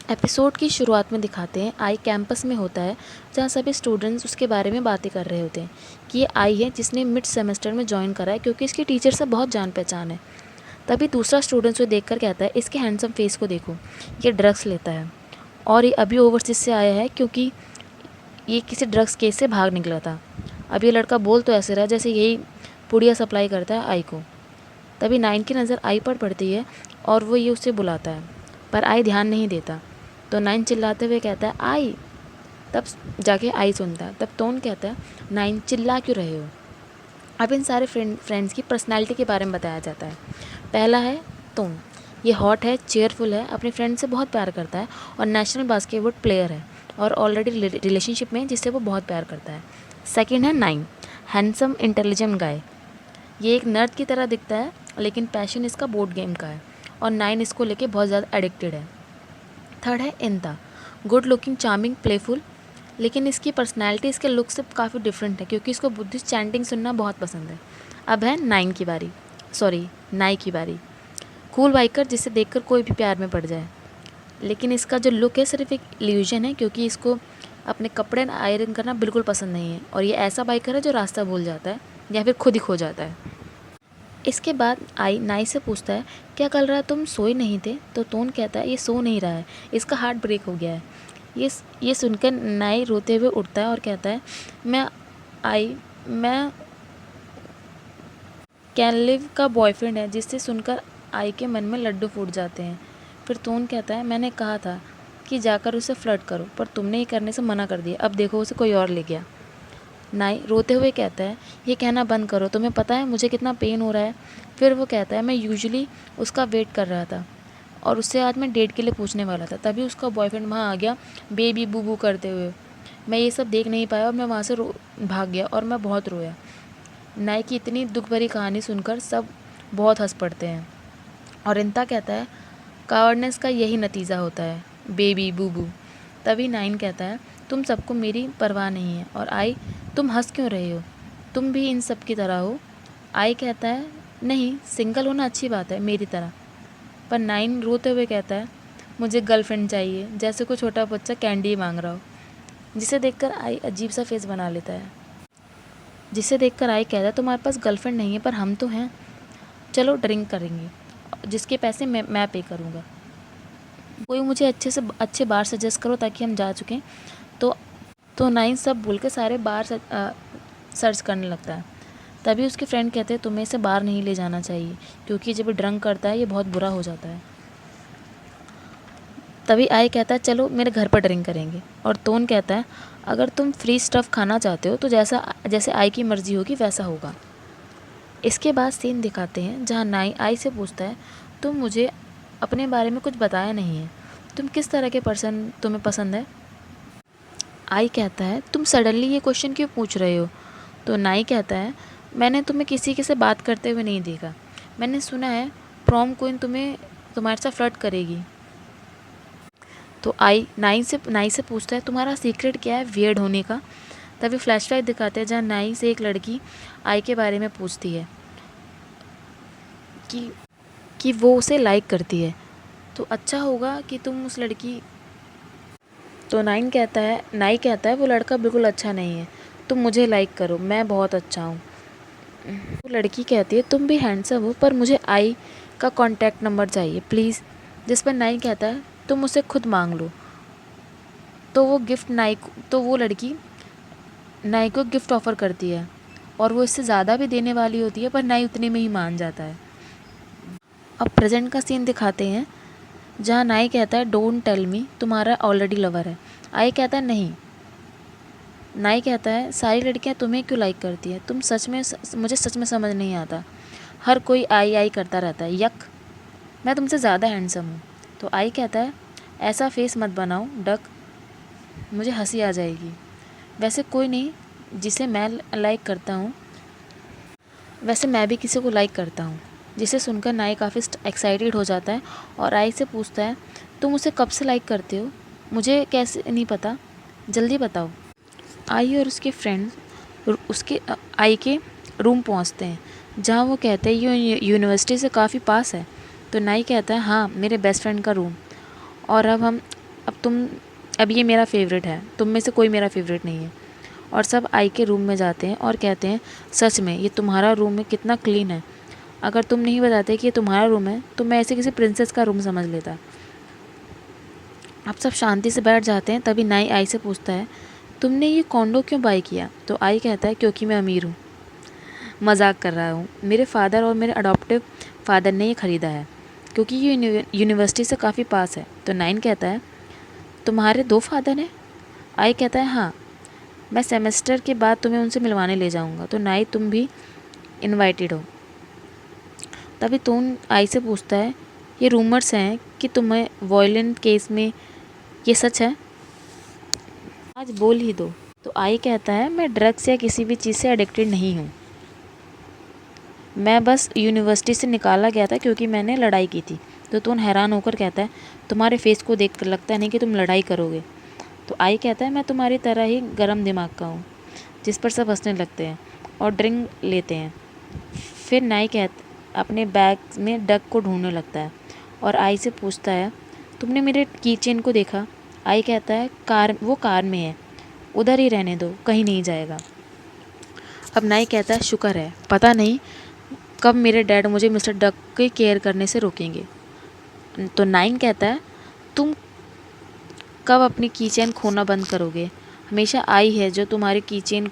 Episode की शुरुआत में दिखाते हैं आई कैंपस में होता है, जहाँ सभी स्टूडेंट्स उसके बारे में बातें कर रहे होते हैं कि ये आई है जिसने मिड सेमेस्टर में ज्वाइन करा है क्योंकि इसकी टीचर से बहुत जान पहचान है। तभी दूसरा स्टूडेंट उसे देखकर कहता है, इसके हैंडसम फेस को देखो, ये ड्रग्स लेता है और ये अभी ओवरसीज से आया है क्योंकि ये किसी ड्रग्स केस से भाग निकला था। अब ये लड़का बोल तो ऐसे रहा जैसे यही पुड़िया सप्लाई करता है आई को। तभी नाइन की नज़र आई पर पड़ती है और वो ये उसे बुलाता है, पर आई ध्यान नहीं देता। तो नाइन चिल्लाते हुए कहता है आई। तब जाके आई सुनता है। तब टोन कहता है, नाइन चिल्ला क्यों रहे हो। अब इन सारे फ्रेंड्स की पर्सनैलिटी के बारे में बताया जाता है। पहला है टोन, ये हॉट है, चेयरफुल है, अपने फ्रेंड से बहुत प्यार करता है और नेशनल बास्केटबॉल प्लेयर है और ऑलरेडी रिलेशनशिप में जिससे वो बहुत प्यार करता है। सेकेंड है नाइन, हैंडसम इंटेलिजेंट गाय, ये एक नर्द की तरह दिखता है लेकिन पैशन इसका बोर्ड गेम का है और नाइन इसको लेके बहुत ज़्यादा एडिक्टेड है। थर्ड है इंता, गुड लुकिंग, चार्मिंग, प्लेफुल, लेकिन इसकी पर्सनैलिटी इसके लुक से काफ़ी डिफरेंट है क्योंकि इसको बुद्धिस्ट चैंटिंग सुनना बहुत पसंद है। अब है नाई की बारी। कूल बाइकर जिसे देखकर कोई भी प्यार में पड़ जाए, लेकिन इसका जो लुक है सिर्फ एक इल्यूजन है क्योंकि इसको अपने कपड़े आयरन करना बिल्कुल पसंद नहीं है और ये ऐसा बाइकर है जो रास्ता भूल जाता है या फिर खुद ही खो जाता है। इसके बाद आई नाई से पूछता है, क्या कल रात तुम सोए नहीं थे। तो टोन कहता है, ये सो नहीं रहा है, इसका हार्ट ब्रेक हो गया है। ये सुनकर नाई रोते हुए उठता है और कहता है, मैं कैनलिव का बॉयफ्रेंड है। जिससे सुनकर आई के मन में लड्डू फूट जाते हैं। फिर टोन कहता है, मैंने कहा था कि जाकर उसे फ्लर्ट करो, पर तुमने ये करने से मना कर दिया, अब देखो उसे कोई और ले गया। नाई रोते हुए कहता है, ये कहना बंद करो, तुम्हें पता है मुझे कितना पेन हो रहा है। फिर वो कहता है, मैं यूजुअली उसका वेट कर रहा था और उससे आज मैं डेट के लिए पूछने वाला था, तभी उसका बॉयफ्रेंड वहाँ आ गया बेबी बू बू करते हुए। मैं ये सब देख नहीं पाया और मैं वहाँ से भाग गया और मैं बहुत रोया। नाई की इतनी दुख भरी कहानी सुनकर सब बहुत हंस पड़ते हैं और इंता कहता है, कावर्डनेस का यही नतीजा होता है बेबी बूबू। तभी नाइन कहता है, तुम सबको मेरी परवाह नहीं है। और आई, तुम हंस क्यों रहे हो, तुम भी इन सब की तरह हो। आई कहता है, नहीं, सिंगल होना अच्छी बात है मेरी तरह। पर नाइन रोते हुए कहता है, मुझे गर्लफ्रेंड चाहिए, जैसे कोई छोटा बच्चा कैंडी मांग रहा हो। जिसे देखकर आई अजीब सा फेस बना लेता है। जिसे देखकर आई कहता है, तुम्हारे पास गर्लफ्रेंड नहीं है पर हम तो हैं, चलो ड्रिंक करेंगे, जिसके पैसे मैं पे करूँगा। कोई मुझे अच्छे बार सजेस्ट करो ताकि हम जा चुकें। तो नाइन सब भूल के सारे बार सर्च करने लगता है। तभी उसके फ्रेंड कहते हैं, तुम्हें इसे बाहर नहीं ले जाना चाहिए क्योंकि जब ड्रंक करता है ये बहुत बुरा हो जाता है। तभी आई कहता है, चलो मेरे घर पर ड्रिंक करेंगे। और टोन कहता है, अगर तुम फ्री स्टफ़ खाना चाहते हो तो जैसे आई की मर्ज़ी होगी वैसा होगा। इसके बाद सीन दिखाते हैं जहाँ नाई आई से पूछता है, तुम मुझे अपने बारे में कुछ बताया नहीं है, तुम किस तरह के पर्सन तुम्हें पसंद है। आई कहता है, तुम सडनली ये क्वेश्चन क्यों पूछ रहे हो। तो नाई कहता है, मैंने तुम्हें किसी के से बात करते हुए नहीं देखा, मैंने सुना है प्रॉम क्वीन तुम्हारे साथ फ्लर्ट करेगी। तो आई नाई से पूछता है, तुम्हारा सीक्रेट क्या है वियर्ड होने का। तभी फ्लैशलाइट दिखाते हैं जहाँ नाई से एक लड़की आई के बारे में पूछती है कि वो उसे लाइक करती है, तो अच्छा होगा कि तुम उस लड़की। तो नाई कहता है, वो लड़का बिल्कुल अच्छा नहीं है, तुम मुझे लाइक करो, मैं बहुत अच्छा हूँ। वो लड़की कहती है, तुम भी हैंडसम हो पर मुझे आई का कॉन्टैक्ट नंबर चाहिए प्लीज़। जिस पर नाई कहता है, तुम उसे खुद मांग लो। तो वो लड़की नाई को गिफ्ट ऑफ़र करती है और वो इससे ज़्यादा भी देने वाली होती है पर नाई उतने में ही मान जाता है। अब प्रेजेंट का सीन दिखाते हैं जहाँ नाई कहता है, डोंट टेल मी तुम्हारा ऑलरेडी लवर है। आई कहता है, नहीं। नाई कहता है, सारी लड़कियां तुम्हें क्यों लाइक करती है, मुझे सच में समझ नहीं आता, हर कोई आई आई करता रहता है, यक, मैं तुमसे ज़्यादा हैंडसम हूँ। तो आई कहता है, ऐसा फेस मत बनाओ डक, मुझे हंसी आ जाएगी। वैसे कोई नहीं जिसे मैं लाइक करता हूँ, वैसे मैं भी किसी को लाइक करता हूँ। जिसे सुनकर नाई काफ़ी एक्साइटेड हो जाता है और आई से पूछता है, तुम उसे कब से लाइक करते हो, मुझे कैसे नहीं पता, जल्दी बताओ। आई और उसके फ्रेंड्स आई के रूम पहुंचते हैं जहां वो कहते हैं ये यूनिवर्सिटी से काफ़ी पास है। तो नाई कहता है, हाँ, मेरे बेस्ट फ्रेंड का रूम। और अब हम अब ये मेरा फेवरेट है, तुम में से कोई मेरा फेवरेट नहीं है। और सब आई के रूम में जाते हैं और कहते हैं सच में ये तुम्हारा रूम है, कितना क्लीन है। अगर तुम नहीं बताते कि ये तुम्हारा रूम है तो मैं ऐसे किसी प्रिंसेस का रूम समझ लेता। अब सब शांति से बैठ जाते हैं। तभी नाई आई से पूछता है तुमने ये कॉन्डो क्यों बाय किया? तो आई कहता है क्योंकि मैं अमीर हूँ। मजाक कर रहा हूँ, मेरे फादर और मेरे अडॉप्टिव फादर ने ये ख़रीदा है क्योंकि ये यूनिवर्सिटी से काफ़ी पास है। तो नाइन कहता है तुम्हारे 2 फादर हैं? आई कहता है हाँ, मैं सेमेस्टर के बाद तुम्हें उनसे मिलवाने ले जाऊँगा। तो नाई तुम भी इनवाइटेड हो। तभी तून आई से पूछता है ये रूमर्स हैं कि तुम्हें वायलेंट केस में, ये सच है? आज बोल ही दो। तो आई कहता है मैं ड्रग्स या किसी भी चीज़ से एडिक्टेड नहीं हूँ, मैं बस यूनिवर्सिटी से निकाला गया था क्योंकि मैंने लड़ाई की थी। तो तून हैरान होकर कहता है तुम्हारे फेस को देख कर लगता नहीं कि तुम लड़ाई करोगे। तो आई कहता है मैं तुम्हारी तरह ही गर्म दिमाग का हूँ, जिस पर सब हंसने लगते हैं और ड्रिंक लेते हैं। फिर नाई अपने बैग में डग को ढूंढने लगता है और आई से पूछता है तुमने मेरे की चेन को देखा? आई कहता है वो कार में है, उधर ही रहने दो, कहीं नहीं जाएगा। अब नाई कहता है शुक्र है, पता नहीं कब मेरे डैड मुझे मिस्टर डक की केयर करने से रोकेंगे। तो नाइन कहता है तुम कब अपनी की चेन खोना बंद करोगे? हमेशा आई है जो तुम्हारी की चेन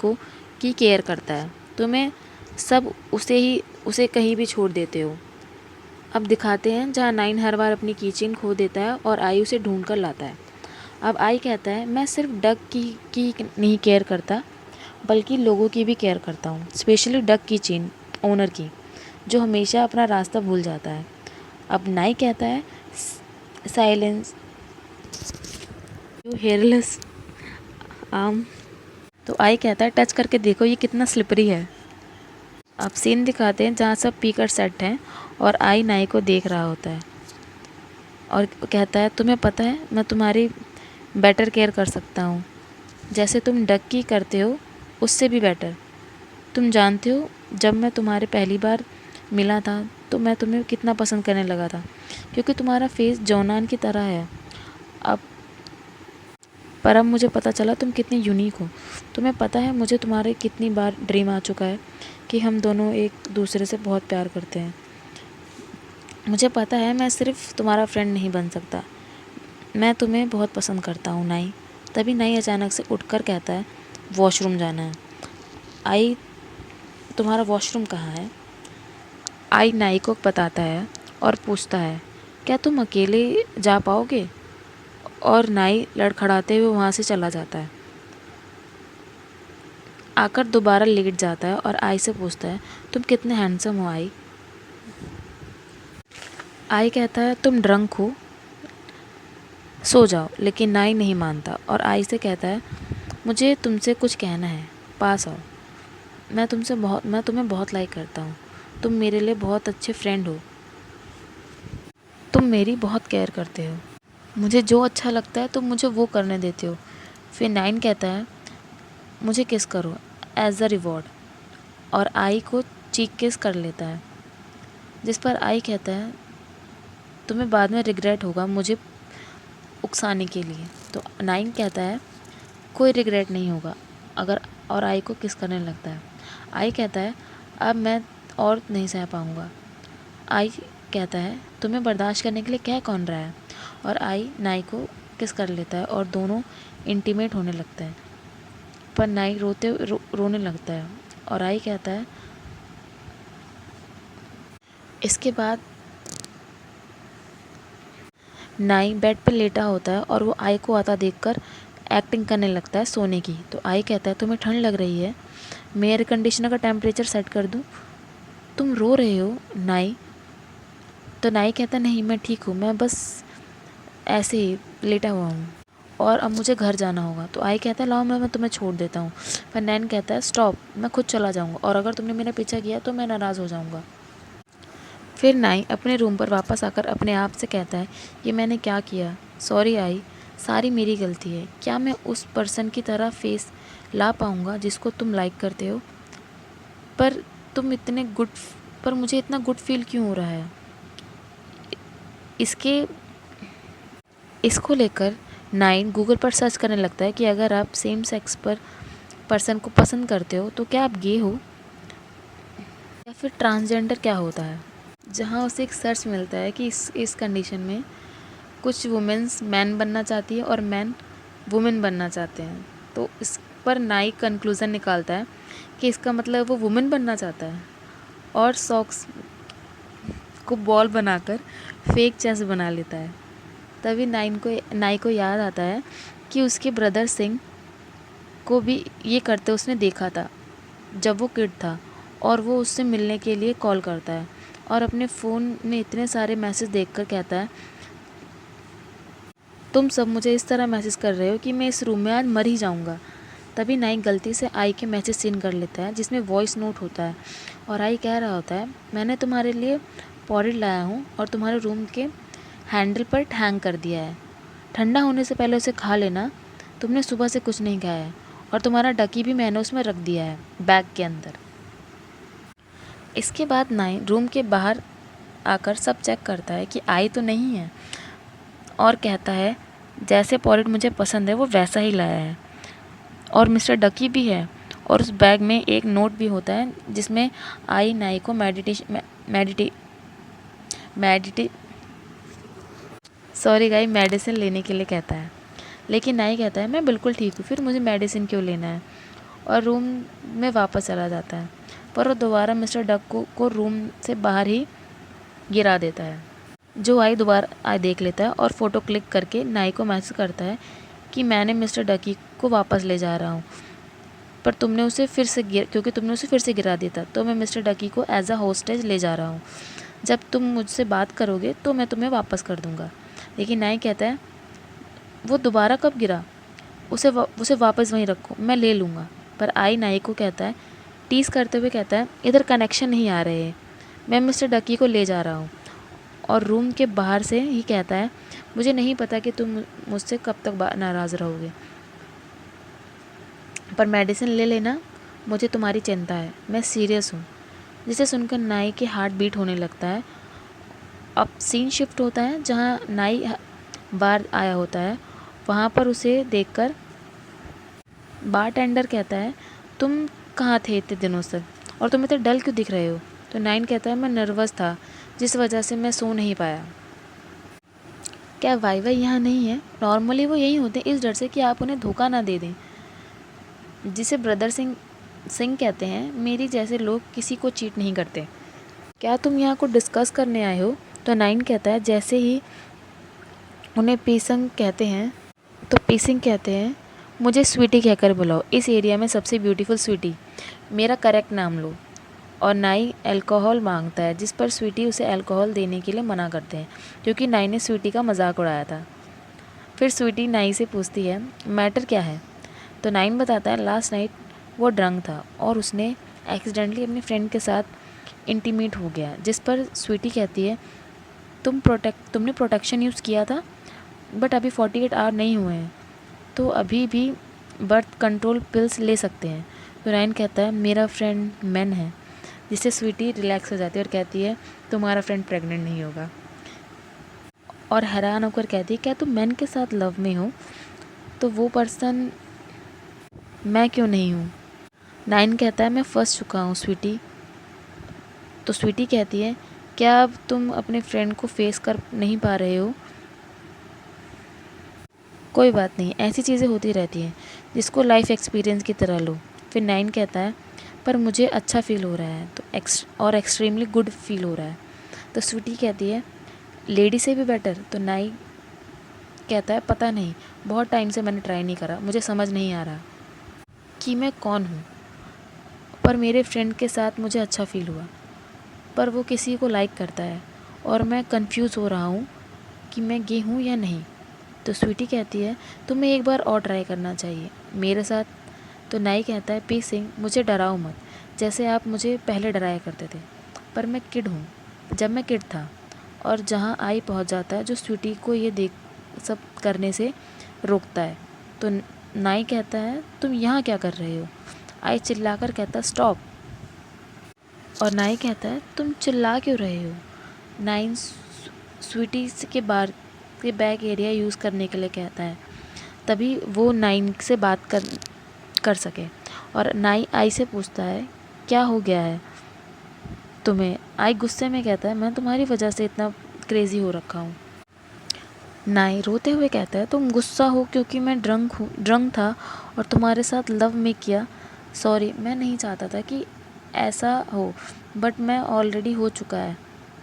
की केयर करता है, तुम्हें सब उसे कहीं भी छोड़ देते हो। अब दिखाते हैं जहाँ नाइन हर बार अपनी की चेन खो देता है और आई उसे ढूंढ कर लाता है। अब आई कहता है मैं सिर्फ डक की नहीं केयर करता बल्कि लोगों की भी केयर करता हूँ, स्पेशली डक की चेन ओनर की, जो हमेशा अपना रास्ता भूल जाता है। अब नाई कहता है साइलेंस यू हेयरलेस आर्म। तो आई कहता है टच करके देखो ये कितना स्लिपरी है। अब सीन दिखाते हैं जहाँ सब पीकर सेट हैं और आई नाई को देख रहा होता है और कहता है तुम्हें पता है मैं तुम्हारी बेटर केयर कर सकता हूँ, जैसे तुम डक की करते हो उससे भी बेटर। तुम जानते हो जब मैं तुम्हारे पहली बार मिला था तो मैं तुम्हें कितना पसंद करने लगा था क्योंकि तुम्हारा फेस जॉनान की तरह है। अब मुझे पता चला तुम कितनी यूनिक हो। तुम्हें पता है मुझे तुम्हारे कितनी बार ड्रीम आ चुका है कि हम दोनों एक दूसरे से बहुत प्यार करते हैं। मुझे पता है मैं सिर्फ तुम्हारा फ्रेंड नहीं बन सकता, मैं तुम्हें बहुत पसंद करता हूँ नाई। तभी नाई अचानक से उठकर कहता है वॉशरूम जाना है। आई तुम्हारा वॉशरूम कहाँ है? आई नाई को बताता है और पूछता है क्या तुम अकेले जा पाओगे? और नाई लड़खड़ाते हुए वहाँ से चला जाता है, आकर दोबारा लेट जाता है और आई से पूछता है तुम कितने हैंडसम हो आई? आई कहता है तुम ड्रंक हो, सो जाओ। लेकिन नाई नहीं मानता और आई से कहता है मुझे तुमसे कुछ कहना है, पास आओ। मैं तुम्हें बहुत लाइक करता हूँ, तुम मेरे लिए बहुत अच्छे फ्रेंड हो, तुम मेरी बहुत केयर करते हो, मुझे जो अच्छा लगता है तुम मुझे वो करने देते हो। फिर नाइन कहता है मुझे किस करो एज अ रिवॉर्ड, और आई को चीक किस कर लेता है, जिस पर आई कहता है तुम्हें बाद में रिग्रेट होगा मुझे उकसाने के लिए। तो नाइन कहता है कोई रिग्रेट नहीं होगा अगर, और आई को किस करने लगता है। आई कहता है अब मैं और नहीं सह पाऊँगा। आई कहता है तुम्हें बर्दाश्त करने के लिए क्या कौन रहा है, और आई नाई को किस कर लेता है और दोनों इंटीमेट होने लगते हैं। पर नाई रोने लगता है और आई कहता है इसके बाद नाई बेड पर लेटा होता है और वो आई को आता देखकर एक्टिंग करने लगता है सोने की। तो आई कहता है तुम्हें ठंड लग रही है, मैं एयर कंडीशनर का टेम्परेचर सेट कर दूं? तुम रो रहे हो नाई? तो नाई कहता नहीं मैं ठीक हूँ, मैं बस ऐसे ही लेटा हुआ हूँ और अब मुझे घर जाना होगा। तो आई कहता है लाओ मैं तुम्हें छोड़ देता हूँ। पर नैन कहता है स्टॉप, मैं खुद चला जाऊँगा और अगर तुमने मेरा पीछा किया तो मैं नाराज़ हो जाऊँगा। फिर नाई अपने रूम पर वापस आकर अपने आप से कहता है ये मैंने क्या किया, सॉरी आई, सारी मेरी गलती है। क्या मैं उस पर्सन की तरह फेस ला पाऊँगा जिसको तुम लाइक करते हो? पर पर मुझे इतना गुड फील क्यों हो रहा है? इसको लेकर नाइन गूगल पर सर्च करने लगता है कि अगर आप सेम सेक्स पर पर्सन को पसंद करते हो तो क्या आप गे हो या फिर ट्रांसजेंडर क्या होता है। जहाँ उसे एक सर्च मिलता है कि इस कंडीशन में कुछ वुमेन्स मैन बनना चाहती है और मैन वुमेन बनना चाहते हैं। तो इस पर नाई कंक्लूज़न निकालता है कि इसका मतलब वो वुमेन बनना चाहता है और सॉक्स को बॉल बनाकर फेक चेस्ट बना लेता है। तभी नाई को याद आता है कि उसके ब्रदर सिंह को भी ये करते उसने देखा था जब वो किड था, और वो उससे मिलने के लिए कॉल करता है और अपने फ़ोन में इतने सारे मैसेज देखकर कहता है, तुम सब मुझे इस तरह मैसेज कर रहे हो कि मैं इस रूम में आज मर ही जाऊंगा। तभी नाई गलती से आई के मैसेज सीन कर लेता है जिसमें वॉइस नोट होता है और आई कह रहा होता है, मैंने तुम्हारे लिए पॉरेड लाया हूँ और तुम्हारे रूम के हैंडल पर हैंग कर दिया है। ठंडा होने से पहले उसे खा लेना, तुमने सुबह से कुछ नहीं खाया है, और तुम्हारा डकी भी मैंने उसमें रख दिया है बैग के अंदर। इसके बाद नाई रूम के बाहर आकर सब चेक करता है कि आई तो नहीं है और कहता है जैसे पॉरेड मुझे पसंद है वो वैसा ही लाया है और मिस्टर डकी भी है, और उस बैग में एक नोट भी होता है जिसमें आई नाई को मेडिसिन लेने के लिए कहता है। लेकिन नाई कहता है मैं बिल्कुल ठीक हूँ, फिर मुझे मेडिसिन क्यों लेना है, और रूम में वापस चला जाता है। पर वो दोबारा मिस्टर डक को रूम से बाहर ही गिरा देता है। जो आई दोबारा देख लेता है और फ़ोटो क्लिक करके नाई को मैसेज करता है कि मैंने मिस्टर डकी को वापस ले जा रहा हूँ, पर क्योंकि तुमने उसे फिर से गिरा दिया था, तो मैं मिस्टर डकी को एज अ होस्टेज ले जा रहा हूँ। जब तुम मुझसे बात करोगे तो मैं तुम्हें वापस कर दूँगा। लेकिन नाई कहता है वो दोबारा कब गिरा, उसे वापस वहीं रखो, मैं ले लूँगा। पर आई नाई को कहता है, टीज़ करते हुए कहता है, इधर कनेक्शन नहीं आ रहे हैं, मैं मिस्टर डकी को ले जा रहा हूँ। और रूम के बाहर से ही कहता है, मुझे नहीं पता कि तुम मुझसे कब तक नाराज़ रहोगे, पर मेडिसिन ले लेना, मुझे तुम्हारी चिंता है, मैं सीरियस हूँ। जिसे सुनकर नाई के हार्ट बीट होने लगता है। अब सीन शिफ्ट होता है जहाँ नाई बार आया होता है। वहाँ पर उसे देखकर बारटेंडर कहता है, तुम कहाँ थे इतने दिनों से और तुम इतने डल क्यों दिख रहे हो। तो नाइन कहता है, मैं नर्वस था जिस वजह से मैं सो नहीं पाया। क्या वाई यहाँ नहीं है? नॉर्मली वो यहीं होते हैं इस डर से कि आप उन्हें धोखा ना दे दें। जिसे ब्रदर सिंह कहते हैं, मेरी जैसे लोग किसी को चीट नहीं करते। क्या तुम यहाँ को डिस्कस करने आए हो? तो नाइन कहता है, जैसे ही उन्हें पीसिंग कहते हैं तो पीसिंग कहते हैं, मुझे स्वीटी कहकर बुलाओ, इस एरिया में सबसे ब्यूटीफुल स्वीटी, मेरा करेक्ट नाम लो। और नाई अल्कोहल मांगता है, जिस पर स्वीटी उसे अल्कोहल देने के लिए मना करते हैं क्योंकि नाई ने स्वीटी का मजाक उड़ाया था। फिर स्वीटी नाई से पूछती है, मैटर क्या है? तो नाइन बताता है, लास्ट नाइट वो ड्रंक था और उसने एक्सीडेंटली अपने फ्रेंड के साथ इंटीमेट हो गया। जिस पर स्वीटी कहती है, तुमने प्रोटेक्शन यूज़ किया था, बट अभी 48 आवर नहीं हुए हैं, तो अभी भी बर्थ कंट्रोल पिल्स ले सकते हैं। तो नाइन कहता है, मेरा फ्रेंड मैन है। जिससे स्वीटी रिलैक्स हो जाती है और कहती है, तुम्हारा फ्रेंड प्रेग्नेंट नहीं होगा। और हैरान होकर कहती है, क्या तुम मैन के साथ लव में हो? तो वो पर्सन मैं क्यों नहीं हूँ? नाइन कहता है, मैं फंस चुका हूँ स्वीटी। तो स्वीटी कहती है, क्या अब तुम अपने फ्रेंड को फेस कर नहीं पा रहे हो? कोई बात नहीं, ऐसी चीज़ें होती रहती हैं, जिसको लाइफ एक्सपीरियंस की तरह लो। फिर नाइन कहता है, पर मुझे अच्छा फील हो रहा है, तो एक्सट्रीमली गुड फील हो रहा है। तो स्वीटी कहती है, लेडी से भी बेटर? तो नाई कहता है, पता नहीं, बहुत टाइम से मैंने ट्राई नहीं करा, मुझे समझ नहीं आ रहा कि मैं कौन हूँ, पर मेरे फ्रेंड के साथ मुझे अच्छा फील हुआ, पर वो किसी को लाइक करता है और मैं कंफ्यूज हो रहा हूँ कि मैं गे हूँ या नहीं। तो स्वीटी कहती है, तुम्हें एक बार और ट्राई करना चाहिए मेरे साथ। तो नाई कहता है, पी सिंह, मुझे डराओ मत, जैसे आप मुझे पहले डराया करते थे, पर मैं किड हूँ जब मैं किड था। और जहाँ आई पहुँच जाता है, जो स्वीटी को ये देख सब करने से रोकता है। तो नाई कहता है, तुम यहाँ क्या कर रहे हो? आई चिल्लाकर कहता, स्टॉप। और नाई कहता है, तुम चिल्ला क्यों रहे हो? नाइन स्वीटी के बैग एरिया यूज़ करने के लिए कहता है, तभी वो नाइन से बात कर सके। और नाई आई से पूछता है क्या हो गया है तुम्हें। आई गुस्से में कहता है मैं तुम्हारी वजह से इतना क्रेज़ी हो रखा हूँ। नाई रोते हुए कहता है तुम गुस्सा हो क्योंकि मैं ड्रंक था और तुम्हारे साथ लव में किया। सॉरी, मैं नहीं चाहता था कि ऐसा हो, बट मैं ऑलरेडी हो चुका है।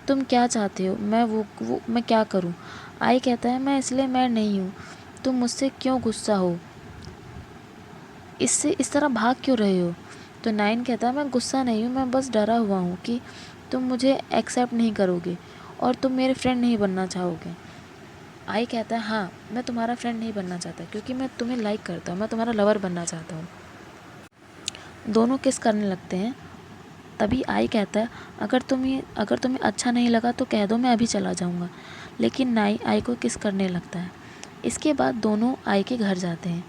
तुम क्या चाहते हो मैं क्या करूं। आई कहता है मैं इसलिए मैं नहीं हूँ, तुम मुझसे क्यों गुस्सा हो, इससे इस तरह भाग क्यों रहे हो। तो नाइन कहता है मैं गुस्सा नहीं हूँ, मैं बस डरा हुआ हूँ कि तुम मुझे एक्सेप्ट नहीं करोगे और तुम मेरे फ्रेंड नहीं बनना चाहोगे। आई कहता है हाँ, मैं तुम्हारा फ्रेंड नहीं बनना चाहता क्योंकि मैं तुम्हें लाइक करता हूँ, मैं तुम्हारा लवर बनना चाहता हूँ। दोनों किस करने लगते हैं। तभी आई कहता है अगर तुम्हें अच्छा नहीं लगा तो कह दो, मैं अभी चला जाऊँगा। लेकिन नाई आई को किस करने लगता है। इसके बाद दोनों आई के घर जाते हैं,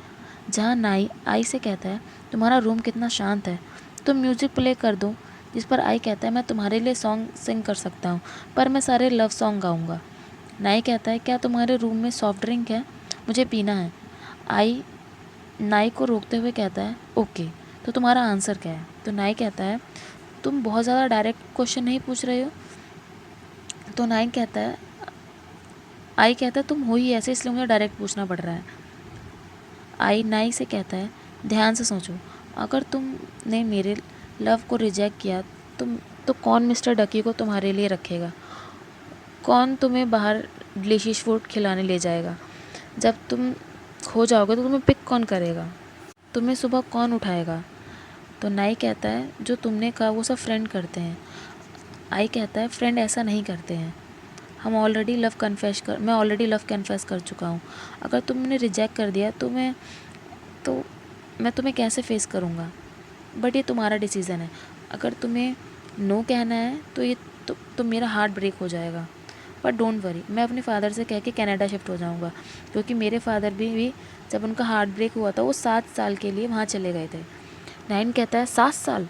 जहाँ नाई आई से कहता है तुम्हारा रूम कितना शांत है, तुम म्यूज़िक प्ले कर दो। जिस पर आई कहता है मैं तुम्हारे लिए सॉन्ग सिंग कर सकता हूँ, पर मैं सारे लव सॉन्ग गाऊँगा। नाई कहता है क्या तुम्हारे रूम में सॉफ्ट ड्रिंक है, मुझे पीना है। आई नाई को रोकते हुए कहता है ओके, तो तुम्हारा आंसर क्या है। तो नाई कहता है तुम बहुत ज़्यादा डायरेक्ट क्वेश्चन नहीं पूछ रहे हो। तो नाई कहता है आई कहता है तुम हो ही ऐसे, इसलिए मुझे डायरेक्ट पूछना पड़ रहा है। आई नाई से कहता है ध्यान से सोचो, अगर तुमने मेरे लव को रिजेक्ट किया तुम तो कौन मिस्टर डकी को तुम्हारे लिए रखेगा, कौन तुम्हें बाहर डिलीशियस फूड खिलाने ले जाएगा, जब तुम खो जाओगे तो तुम्हें पिक कौन करेगा, तुम्हें सुबह कौन उठाएगा। तो नाई कहता है जो तुमने कहा वो सब फ्रेंड करते हैं। आई कहता है फ्रेंड ऐसा नहीं करते हैं, मैं ऑलरेडी लव कन्फेस कर चुका हूँ। अगर तुमने रिजेक्ट कर दिया तो मैं तुम्हें कैसे फेस करूँगा, बट ये तुम्हारा डिसीज़न है। अगर तुम्हें नो कहना है तो ये तो मेरा हार्ट ब्रेक हो जाएगा, पर डोंट वरी, मैं अपने फादर से कह के कनाडा शिफ्ट हो जाऊँगा, क्योंकि मेरे फादर भी जब उनका हार्ट ब्रेक हुआ था वो 7 साल के लिए वहाँ चले गए थे। नाइन कहता है 7 साल।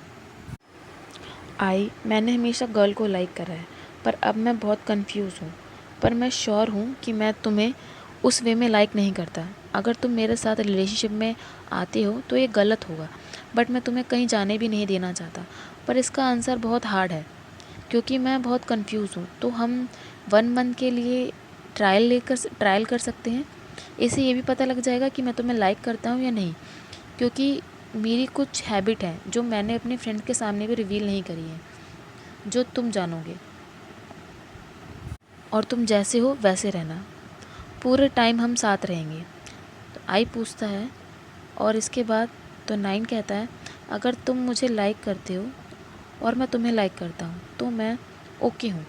मैंने हमेशा गर्ल को लाइक करा है, पर अब मैं बहुत कंफ्यूज हूँ, पर मैं श्योर हूँ कि मैं तुम्हें उस वे में लाइक नहीं करता। अगर तुम मेरे साथ रिलेशनशिप में आते हो तो ये गलत होगा, बट मैं तुम्हें कहीं जाने भी नहीं देना चाहता। पर इसका आंसर बहुत हार्ड है क्योंकि मैं बहुत कंफ्यूज हूँ। तो हम 1 मंथ के लिए ट्रायल कर सकते हैं, इससे ये भी पता लग जाएगा कि मैं तुम्हें लाइक करता हूँ या नहीं, क्योंकि मेरी कुछ हैबिट है जो मैंने अपने फ्रेंड के सामने भी रिवील नहीं करी है, जो तुम जानोगे, और तुम जैसे हो वैसे रहना, पूरे टाइम हम साथ रहेंगे। तो आई पूछता है और इसके बाद। तो नाइन कहता है अगर तुम मुझे लाइक करते हो और मैं तुम्हें लाइक करता हूँ तो मैं ओके हूँ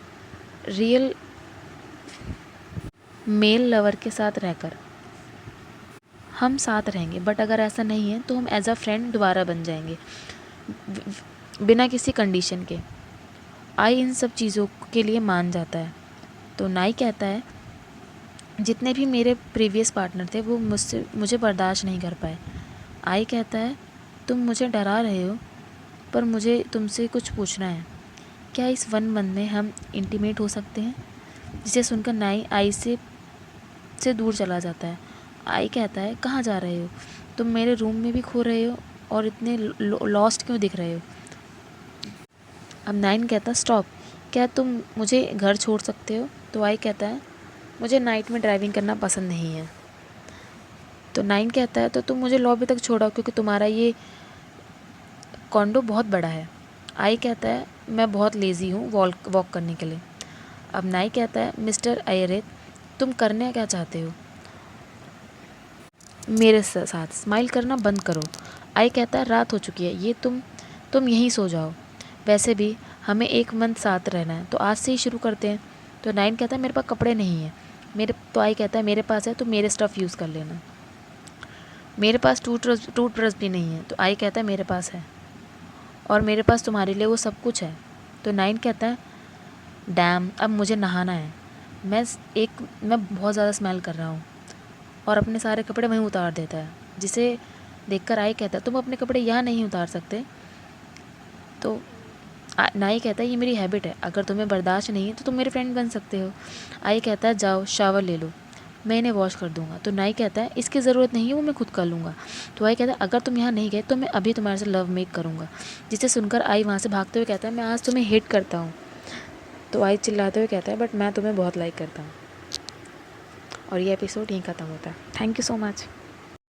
रियल मेल लवर के साथ रहकर, हम साथ रहेंगे। बट अगर ऐसा नहीं है तो हम एज अ फ्रेंड दोबारा बन जाएंगे बिना किसी कंडीशन के। आई इन सब चीज़ों के लिए मान जाता है। तो नाई कहता है जितने भी मेरे प्रीवियस पार्टनर थे वो मुझे बर्दाश्त नहीं कर पाए। आई कहता है तुम मुझे डरा रहे हो, पर मुझे तुमसे कुछ पूछना है, क्या इस 1 मंथ में हम इंटीमेट हो सकते हैं। जिसे सुनकर नाई आई से दूर चला जाता है। आई कहता है कहाँ जा रहे हो, तुम मेरे रूम में भी खो रहे हो और इतने लॉस्ट क्यों दिख रहे हो। अब नाइन कहता स्टॉप, क्या तुम मुझे घर छोड़ सकते हो। तो आई कहता है मुझे नाइट में ड्राइविंग करना पसंद नहीं है। तो नाइन कहता है तो तुम मुझे लॉबी तक छोड़ाओ क्योंकि तुम्हारा ये कॉन्डो बहुत बड़ा है। आई कहता है मैं बहुत लेज़ी हूँ वॉक करने के लिए। अब नाई कहता है मिस्टर अयरेत तुम करने क्या चाहते हो, मेरे साथ स्माइल करना बंद करो। आई कहता है रात हो चुकी है, ये तुम यहीं सो जाओ, वैसे भी हमें 1 मंथ साथ रहना है तो आज से ही शुरू करते हैं। तो नाइन कहता है मेरे पास कपड़े नहीं हैं। तो आई कहता है मेरे पास है, तो मेरे स्टफ़ यूज़ कर लेना। मेरे पास टूथब्रश भी नहीं है। तो आई कहता है मेरे पास है, और मेरे पास तुम्हारे लिए वो सब कुछ है। तो नाइन कहता है डैम, अब मुझे नहाना है, मैं बहुत ज़्यादा स्मेल कर रहा हूँ, और अपने सारे कपड़े वहीं उतार देता है। जिसे देखकर आई कहता है तुम अपने कपड़े यहाँ नहीं उतार सकते। तो नाई कहता है ये मेरी हैबिट है, अगर तुम्हें बर्दाश्त नहीं है तो तुम मेरे फ्रेंड बन सकते हो। आई कहता है जाओ शावर ले लो। मैं इन्हें वॉश कर दूंगा। तो नाई कहता है इसकी ज़रूरत नहीं है, वो मैं खुद कर लूँगा। तो आई कहता है अगर तुम यहाँ नहीं गए तो मैं अभी तुम्हारे से लव मेक करूँगा। जिसे सुनकर आई वहाँ से भागते हुए कहता है मैं आज तुम्हें हेट करता हूँ। तो आई चिल्लाते हुए कहता है बट मैं तुम्हें बहुत लाइक करता हूँ। और ये एपिसोड यहीं ख़त्म होता है। Thank you so much.